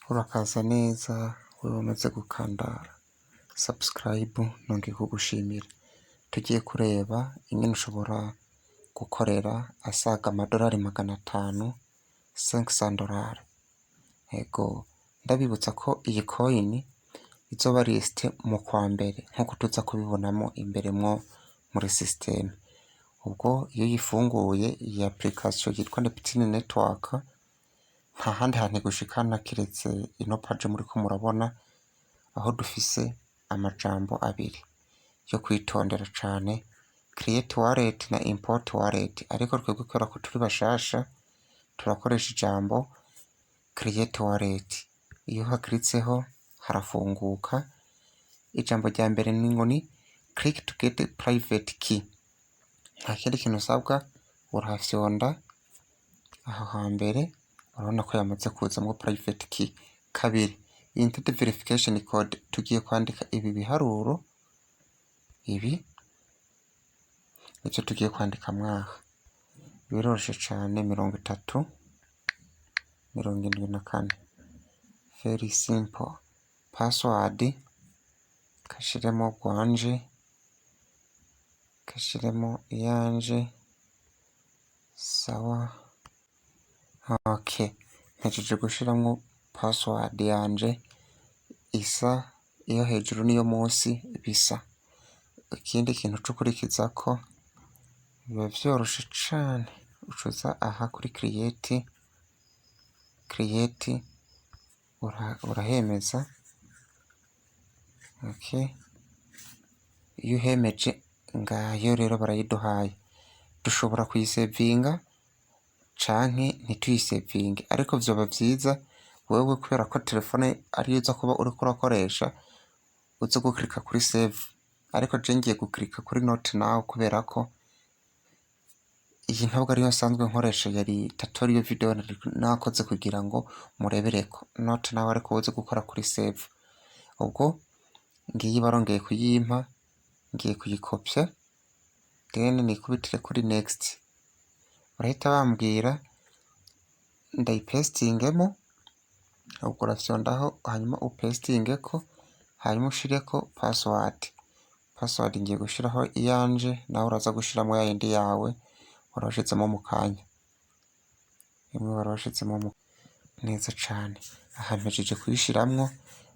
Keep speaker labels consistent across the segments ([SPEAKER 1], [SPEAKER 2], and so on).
[SPEAKER 1] Urakaza neza wewe umaze gukanda subscribe nongeye kugushimira. Tugiye kureba ingene ushobora gukorera asaga amadolari 500 $500. Ego ndabibutsa ko iyi coin izoba list mu kwa mbere nkuko tuza kubibonamo imbere muri system. Ubwo iyo yifunguye iyi application yitwa NT Network nta handi hantu gushikana kiretse ino page muri ko murabona aho dufise amajambo abiri yo kwitondera cane, create wallet na import wallet. Ariko twebwe kubera ko turi bashasha turakoresha ijambo create wallet. Iyo hakritseho harafunguka. Ijambo rya mbere ni ngo ni click to get private key. Nta kindi kintu usabwa urahafyonda aho hambere urabona ko yamaze kuzamwo private key. Kabiri, entity verification code. Tugiye kwandika ibi biharuro, ibi icyo tugiye kwandika mwaha biroroshe cane 30 74. Very simple. Password kashiremo gwanje, kashiremo yanje, sawa. Okay, ntegereje gushiramwo password yanje isa iyo hejuru niyo munsi bisa. Ikindi kintu cyo kurikizako biba vyoroshe cane, ucuza aha kuri create urahemeza. Okay, iyo uhemeje ngayo rero barayiduhaye. Dushobora kuyisevinga canke ntituyisevinge, ariko vyoba vyiza wewe kubera ko telefone ariyo uza kuba uriko urakoresha uza guklika kuri save. Ariko je ngiye guklika kuri not now kubera ko iyi ntabwo ariyo nsanzwe nkoresha, yari tutorial video nakoze kugira ngo murebereko. Not now ariko uze gukora kuri save. Ubwo ngiye barongeye kuyimpa, ngiye kuyikopya then nikubitire kuri next. Urahita bambwira ndayipestingemo, ubwo urafyondaho hanyuma upestingeko, hanyuma ushireko password ngiye gushiraho iyanje, nawe uraza gushiramo ya yindi yawe warashitsemo mu kanya. Imwe warashitsemo neza cane. Aha mpejeje kuyishiramwo,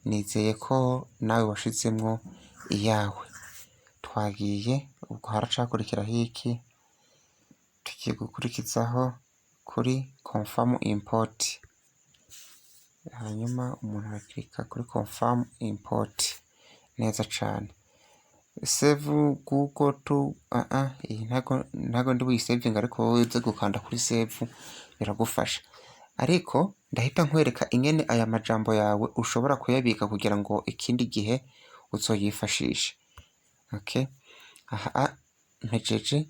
[SPEAKER 1] nizeye ko nawe washizemwo iyawe. Twagiye ubwo haracakurikiraho iki, tugiye gukurikizaho kuri confirm import. Hanyuma umuntu araklika kuri confirm import neza cane. Save Google to iyi ntago ndi buyisavinga, ariko wowe uze gukanda kuri save biragufasha. Ariko ndahita nkwereka ingene aya majambo yawe ushobora kuyabika kugira ngo ikindi gihe uzoyifashishe. Okay, aha mpejeje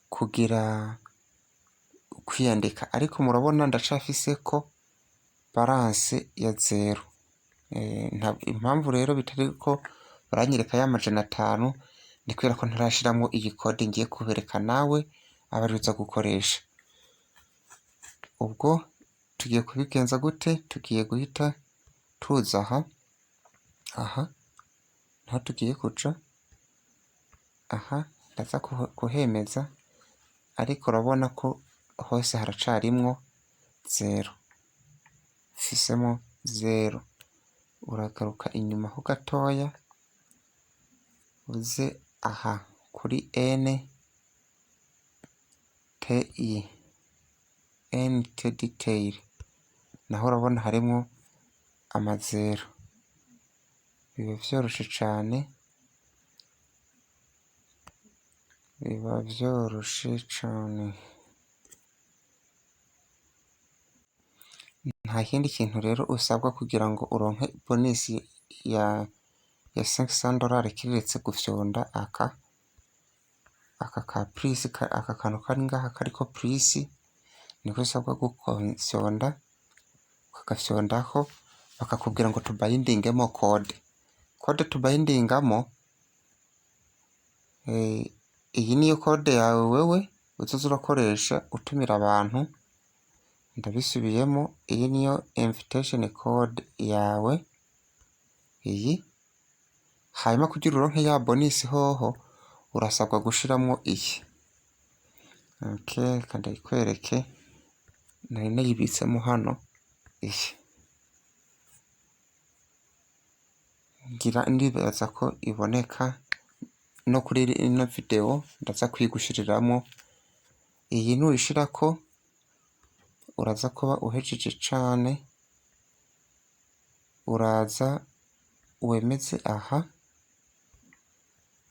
[SPEAKER 1] kugira kwiyandika, ariko murabona ndacafise ko balance ya 0. Impamvu rero bitari ko baranyereka ya 500 ni kubera ko ntarashiramo iyi code ngiye kubereka nawe abaruza gukoresha. Ubwo tugiye kubigenza gute? Tugiye guhita tuza aha nta tugiye kuca aha, ndaza kuhemeza, ariko urabona ko hose haracarimwo 0, fisemo 0. Uragaruka inyuma ho gatoya uze aha kuri NT detail, naho urabona harimo amazero. Biba vyoroshe cane, biba vyoroshe cane. Nta kindi kintu rero usabwa kugira ngo uronke bonus ya $500 kiretse gufyonda aka ka please, aka kantu kari ngaha kariko please, niko usabwa gufyonda. Ukagafyondaho bakakubwira ngo tubindingemo code tubindingamo. Iyi niyo code yawe wewe uzoza urakoresha utumira abantu ndabisubiyemo, iyi niyo invitation code yawe iyi. Hanyuma kugira uronke ya bonus hoho urasabwa gushiramo iyi. Okay, kandi ikwereke nari nayibitsemo hano iyi. Ngira ndibaza ko iboneka no kuri ino video, ndaza kwigushiriramo iyi. Nuyishirako uraza kuba uhejeje cane, uraza wemeze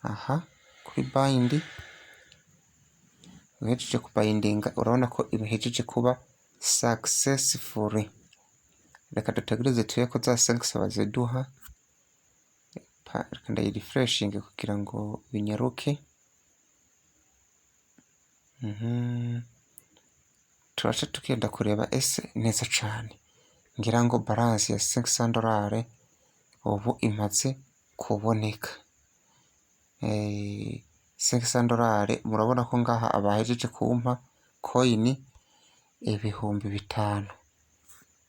[SPEAKER 1] aha kuri bind. Uhejeje kubayindinga urabona ko ibihejeje kuba successfully. Reka dutegereze tuye ko za thanks baziduha. Reka ndayirefreshing kugira ngo binyaruke. Turaca tukenda kureba ese neza cane. Ngira ngo balance ya $500 ubu imaze kuboneka. $600 murabona ko ngaha abahejeje kumpa coin 5,000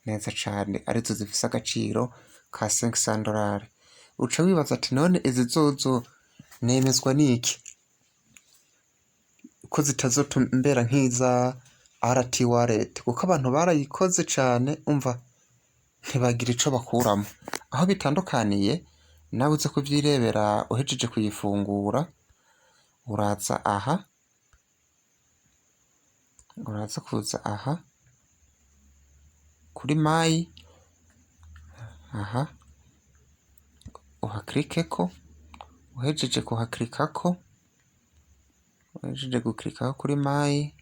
[SPEAKER 1] neza cane, arizo zifise agaciro ka $500. Uca wibaza ati none izi zozo nemezwa niki ko zitazotumbera nk'iza RT wallet? Kuko abantu barayikoze cane, umva ntibagira ico bakuramo. Aho bitandukaniye nawe uze kuvyirebera uhejeje kuyifungura. Uraza aha, uraza kuza aha kuri my aha, uhaklikeko. Uhejeje kuhaklikako, uhejeje guklikako kuri my,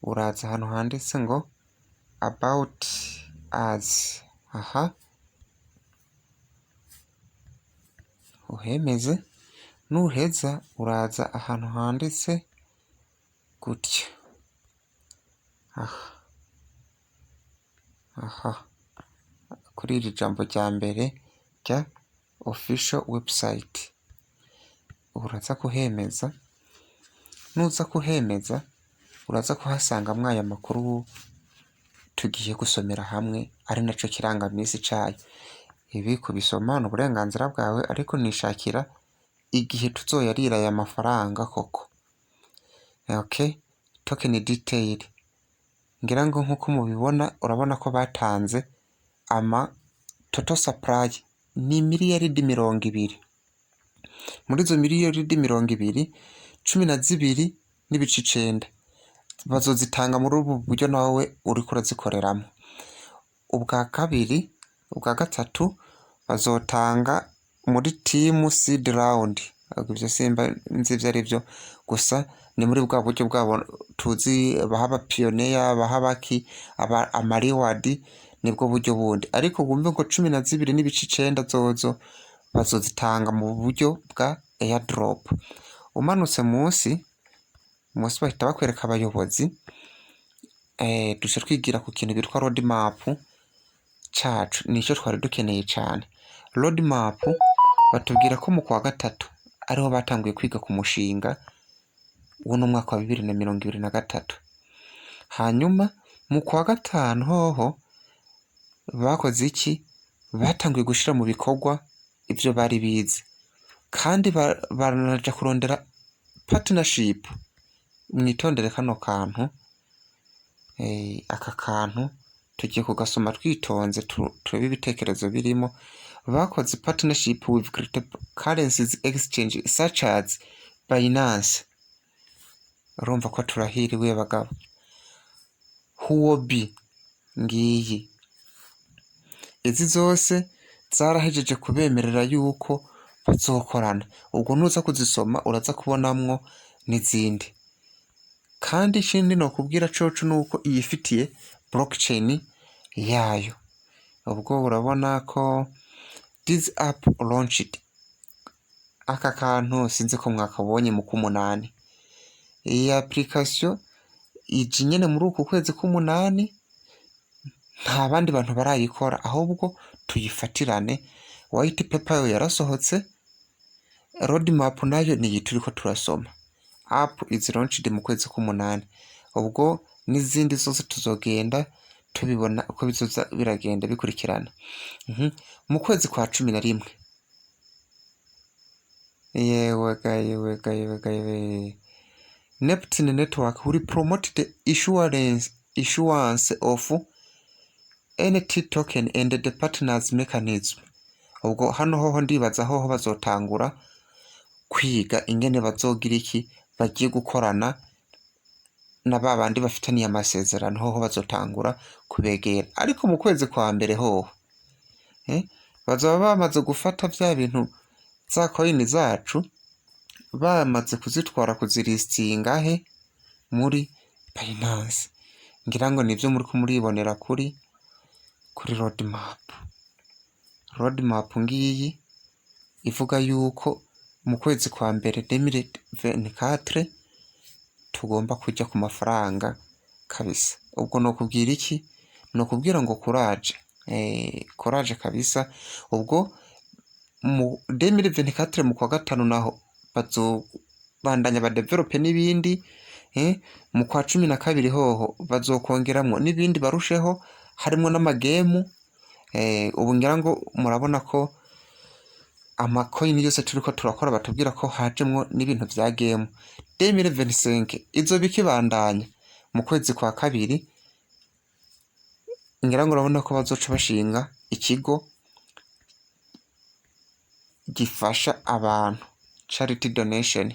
[SPEAKER 1] uraza ahantu handitse ngo about us. Aha uhemeze. Nuheza uraza ahantu handitse gutya aha kuri iri jambo rya mbere rya official website. Uraza kuhemeza. Nuza kuhemeza uraza kuhasanga mwaya makuru tugiye gusomera hamwe, ari naco kirangamisi cayo. Ibi kubisoma ni uburenganzira bwawe, ariko nishakira igihe tuzoyarira aya mafaranga koko. Okay, token detail. Ngira ngo nkuko mubibona, urabona ko batanze total supply ni miliyaridi 20. Muri izo miliyaridi 20, 12.9 bazozitanga muri ubu buryo nawe uriko urazikoreramo. Ubwa gatatu bazotanga muri team seed round. Ivyo simba nzi ivyo arivyo, gusa ni muri bwa buryo bwabo tuzi bahaba pioneer, bahabaki ama reward, nibwo buryo bundi. Ariko gumve ngo 12.9 zozo bazozitanga mu buryo bwa airdrop. Umanutse munsi bahita bakwereka abayobozi. Duce twigira ku kintu bitwa road map cacu, nico twari dukeneye cane. Road map batubwira ko mu kwa gatatu ariho batanguye kwiga ku mushinga w'uno mwaka wa 2023. Hanyuma mu kwa gatanu hoho bakoze iki? Batanguye gushira mu bikorwa ivyo bari bize, kandi baranaja kurondera partnership. Mwitondere kano kantu, aka kantu tugiye kugasoma twitonze, turebe ibitekerezo birimo. Bakoze partnership with cryptocurrencies exchange such as Binance. Urumva ko turahiriwe bagabo. Huobi ngiyi. Izi zose zarahejeje kubemerera yuko bazokorana. Ubwo nuza kuzisoma uraza kubonamwo n'izindi. Kandi ikindi no kubwira coco nuko iyifitiye blockchain yayo. Ubwo urabona ko this app launched. Aka kantu sinzi ko mwakabonye mu kumunani. Iyi application ije nyene muri uku kwezi k'umunani. Nta bandi bantu barayikora, ahubwo tuyifatirane. White paper yo yarasohotse, road map nayo ni turiko turasoma. App is launched mu kwezi k'umunani. Ubwo n'izindi zose tuzogenda tubibona uko bizoza biragenda bikurikirana. Mu kwezi kwa 11 yewe Neptune network will promote the issuance of NT token and the partners mechanism. Ubwo hano hoho ndibaza hoho bazotangura kwiga ingene bazogira iki bagiye gukorana na babandi bafitaniye amasezerano, hoho bazotangura kubegera. Ariko mu kwezi kwa mbere hoho bazoba bamaze gufata vya bintu za coin zacu, bamaze kuzitwara kuzilistinga he muri Binance. Ngira ngo nivyo muri kumuribonera kuri roadmap ngiyi ivuga yuko mu kwezi kwa mbere 2024 tugomba kujya ku mafaranga kabisa. Ubwo no kubwira iki, no kubwira ngo courage kabisa. Ubwo mu 2024 mu kwa gatanu naho bazobandanya badevelope n'ibindi, mu kwa 12 hoho bazokongeramwo n'ibindi barusheho, harimo n'amagemu. Ubu ngira ngo murabona ko amacoin yose turiko turakora batubwira ko hajemwo n'ibintu vya game. 2025 izo bikibandanya mu kwezi kwa kabiri, ngira ngo urabona ko bazoca bashinga ikigo gifasha abantu, charity donation.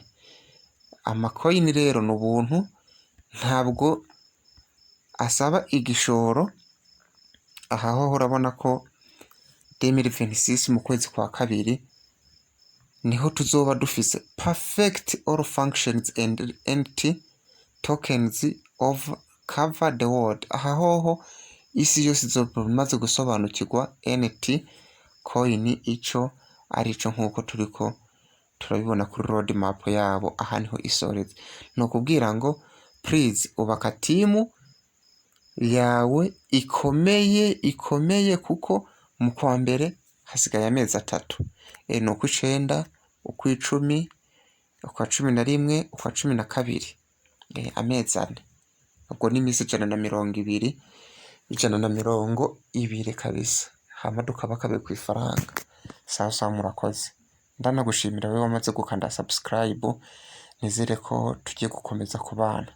[SPEAKER 1] Amacoin rero n'ubuntu, ntabwo asaba igishoro. Aha ho urabona ko 2026 mu kwezi kwa kabiri niho tuzoba dufise perfect all functions and NT tokens of cover the world. Aha hoho isi yose izoba imaze gusobanukirwa NT coin ico arico, nkuko turiko turabibona kuri roadmap yabo. Aha niho isoreze. No kubwira ngo please ubaka timu yawe ikomeye kuko mu kwa mbere hasigaye amezi 3. No ku 9, uku 10, ukwa 11, ukwa 12, amezi 4. Ubwo ni imisi 120 kabisa. Hama tukabakabe ku ifaranga. Sawa murakoze. Ndanagushimira wewe wamaze gukanda subscribe. Nizere ko tugiye gukomeza kubana.